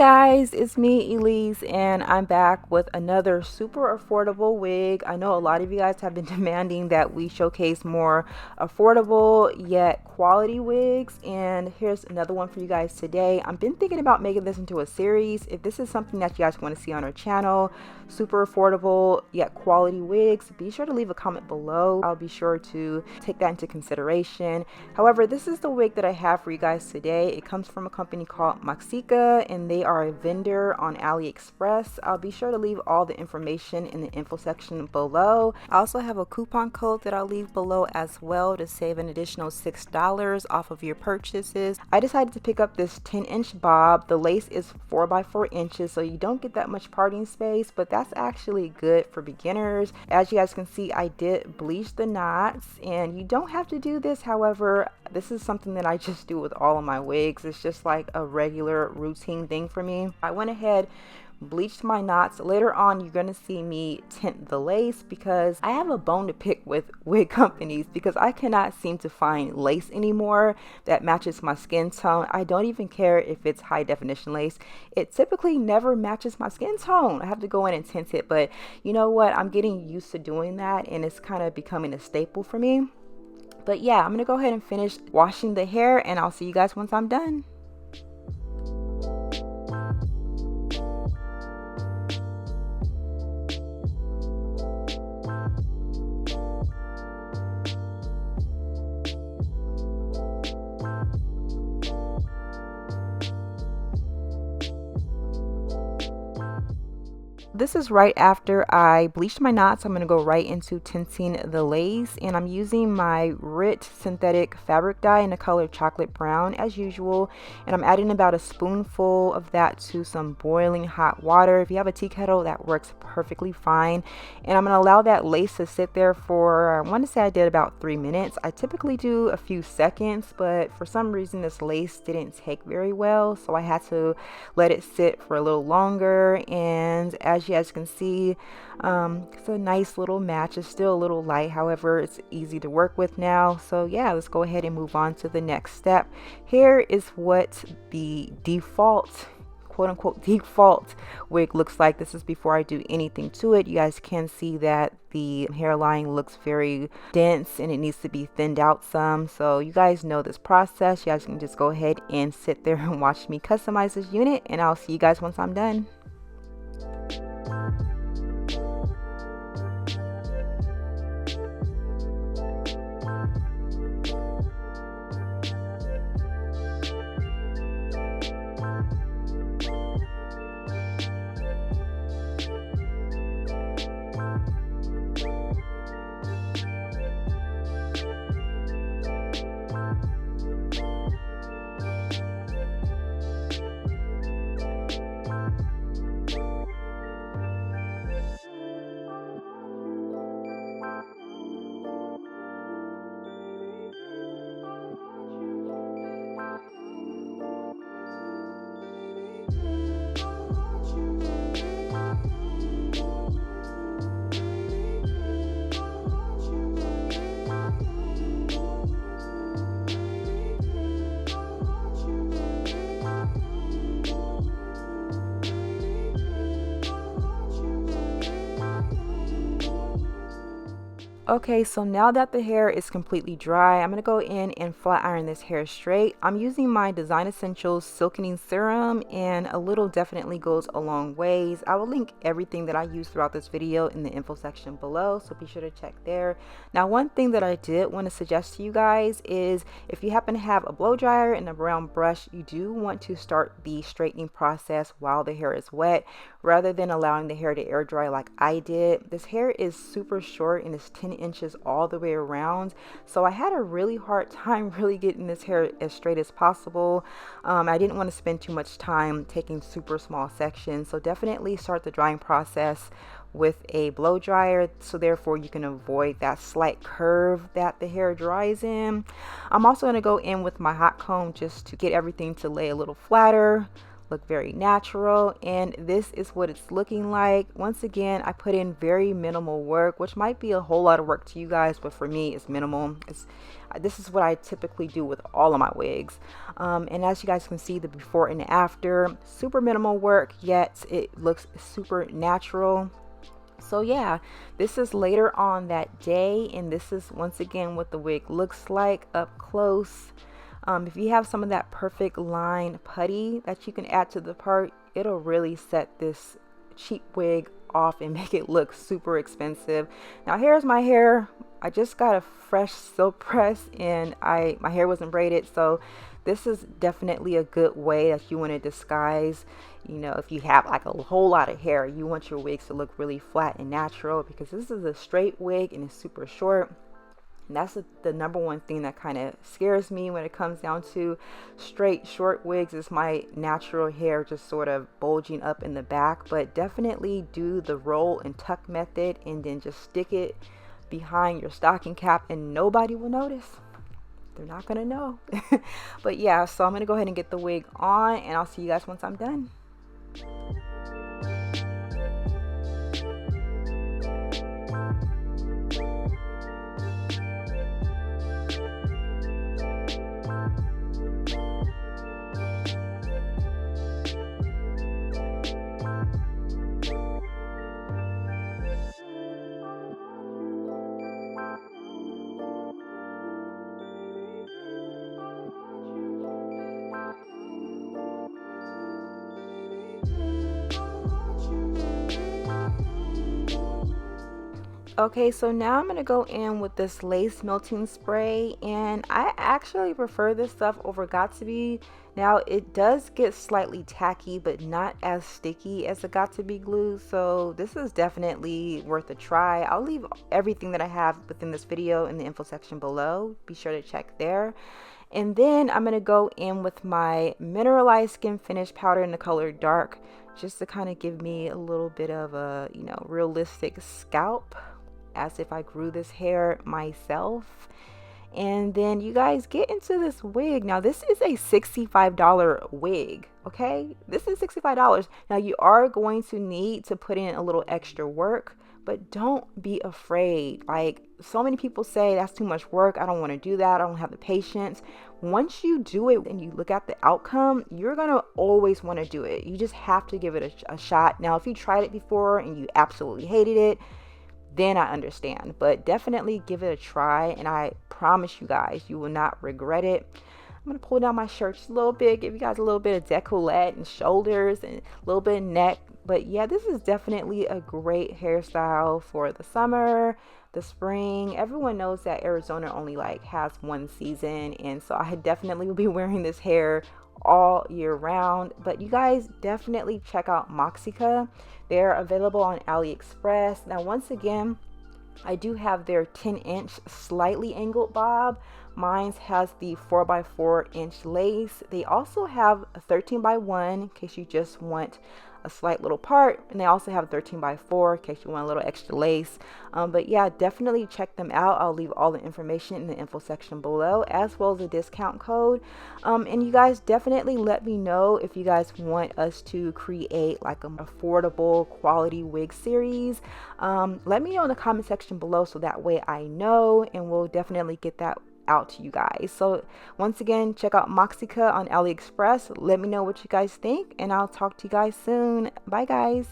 Guys, it's me Elise and I'm back with another super affordable wig. I know a lot of you guys have been demanding that we showcase more affordable yet quality wigs, and here's another one for you guys today. I've been thinking about making this into a series. If this is something that you guys want to see on our channel, super affordable yet quality wigs, be sure to leave a comment below. I'll be sure to take that into consideration. However, this is the wig that I have for you guys today. It comes from a company called Moxika and they are a vendor on Aliexpress. I'll be sure to leave all the information in the info section below. I also have a coupon code that I'll leave below as well to save an additional $6 off of your purchases. I decided to pick up this 10-inch bob. The lace is 4 by 4 inches, so you don't get that much parting space, but that's actually good for beginners. As you guys can see, I did bleach the knots, and you don't have to do this. However, this is something that I just do with all of my wigs. It's just like a regular routine thing for me. I went ahead, bleached my knots. Later on, you're going to see me tint the lace because I have a bone to pick with wig companies because I cannot seem to find lace anymore that matches my skin tone. I don't even care if it's high definition lace. It typically never matches my skin tone. I have to go in and tint it, but you know what? I'm getting used to doing that and it's kind of becoming a staple for me. But yeah, I'm going to go ahead and finish washing the hair and I'll see you guys once I'm done. This is right after I bleached my knots. I'm going to go right into tinting the lace, and I'm using my Rit synthetic fabric dye in the color chocolate brown as usual, and I'm adding about a spoonful of that to some boiling hot water. If you have a tea kettle, that works perfectly fine, and I'm going to allow that lace to sit there for, I want to say I did about 3 minutes. I typically do a few seconds, but for some reason this lace didn't take very well, so I had to let it sit for a little longer. And as you guys can see, it's a nice little match. It's still a little light, however it's easy to work with now. So yeah, let's go ahead and move on to the next step. Here is what the default, quote unquote default wig looks like. This is before I do anything to it. You guys can see that the hairline looks very dense and it needs to be thinned out some. So you guys know this process. You guys can just go ahead and sit there and watch me customize this unit, and I'll see you guys once I'm done. Okay, so now that the hair is completely dry, I'm going to go in and flat iron this hair straight. I'm using my Design Essentials Silkening Serum, and a little definitely goes a long ways. I will link everything that I use throughout this video in the info section below, so be sure to check there. Now, one thing that I did want to suggest to you guys is if you happen to have a blow dryer and a brown brush, you do want to start the straightening process while the hair is wet rather than allowing the hair to air dry like I did. This hair is super short and it's 10 inches all the way around, so I had a really hard time really getting this hair as straight as possible. I didn't want to spend too much time taking super small sections, so definitely start the drying process with a blow dryer, so therefore you can avoid that slight curve that the hair dries in. I'm also going to go in with my hot comb just to get everything to lay a little flatter, look very natural, and this is what it's looking like. Once again, I put in very minimal work, which might be a whole lot of work to you guys, but for me it's minimal. This is what I typically do with all of my wigs, and as you guys can see, the before and after, super minimal work, yet it looks super natural. So yeah, this is later on that day, and this is once again what the wig looks like up close. If you have some of that perfect line putty that you can add to the part, it'll really set this cheap wig off and make it look super expensive. Now here's my hair. I just got a fresh silk press, and my hair wasn't braided, so this is definitely a good way that you want to disguise, you know, if you have like a whole lot of hair, you want your wigs to look really flat and natural, because this is a straight wig and it's super short. And that's the number one thing that kind of scares me when it comes down to straight short wigs, is my natural hair just sort of bulging up in the back. But definitely do the roll and tuck method, and then just stick it behind your stocking cap and nobody will notice. They're not gonna know. But yeah, so I'm gonna go ahead and get the wig on, and I'll see you guys once I'm done. Okay, so now I'm going to go in with this lace melting spray, and I actually prefer this stuff over Got2b. Now it does get slightly tacky, but not as sticky as the Got2b glue, so this is definitely worth a try. I'll leave everything that I have within this video in the info section below. Be sure to check there. And then I'm going to go in with my mineralized skin finish powder in the color dark, just to kind of give me a little bit of a, you know, realistic scalp, as if I grew this hair myself. And then you guys get into this wig. Now this is a $65 wig, okay? This is $65. Now you are going to need to put in a little extra work, but don't be afraid. Like, so many people say that's too much work, I don't want to do that, I don't have the patience. Once you do it and you look at the outcome, you're gonna always want to do it. You just have to give it a shot. Now if you tried it before and you absolutely hated it, then I understand, but definitely give it a try, and I promise you guys, you will not regret it. I'm gonna pull down my shirt just a little bit, give you guys a little bit of decolleté and shoulders and a little bit of neck. But yeah, this is definitely a great hairstyle for the summer, the spring. Everyone knows that Arizona only like has one season, and so I definitely will be wearing this hair all year round. But you guys definitely check out Moxika. They're available on Aliexpress. Now once again, I do have their 10-inch slightly angled bob. Mine has the 4x4-inch lace. They also have a 13x1 in case you just want a slight little part, and they also have 13x4 in case you want a little extra lace. But yeah, definitely check them out. I'll leave all the information in the info section below, as well as a discount code. And you guys definitely let me know if you guys want us to create like an affordable quality wig series. Let me know in the comment section below, so that way I know, and we'll definitely get that out to you guys. So once again, check out Moxika on AliExpress. Let me know what you guys think, and I'll talk to you guys soon. Bye guys.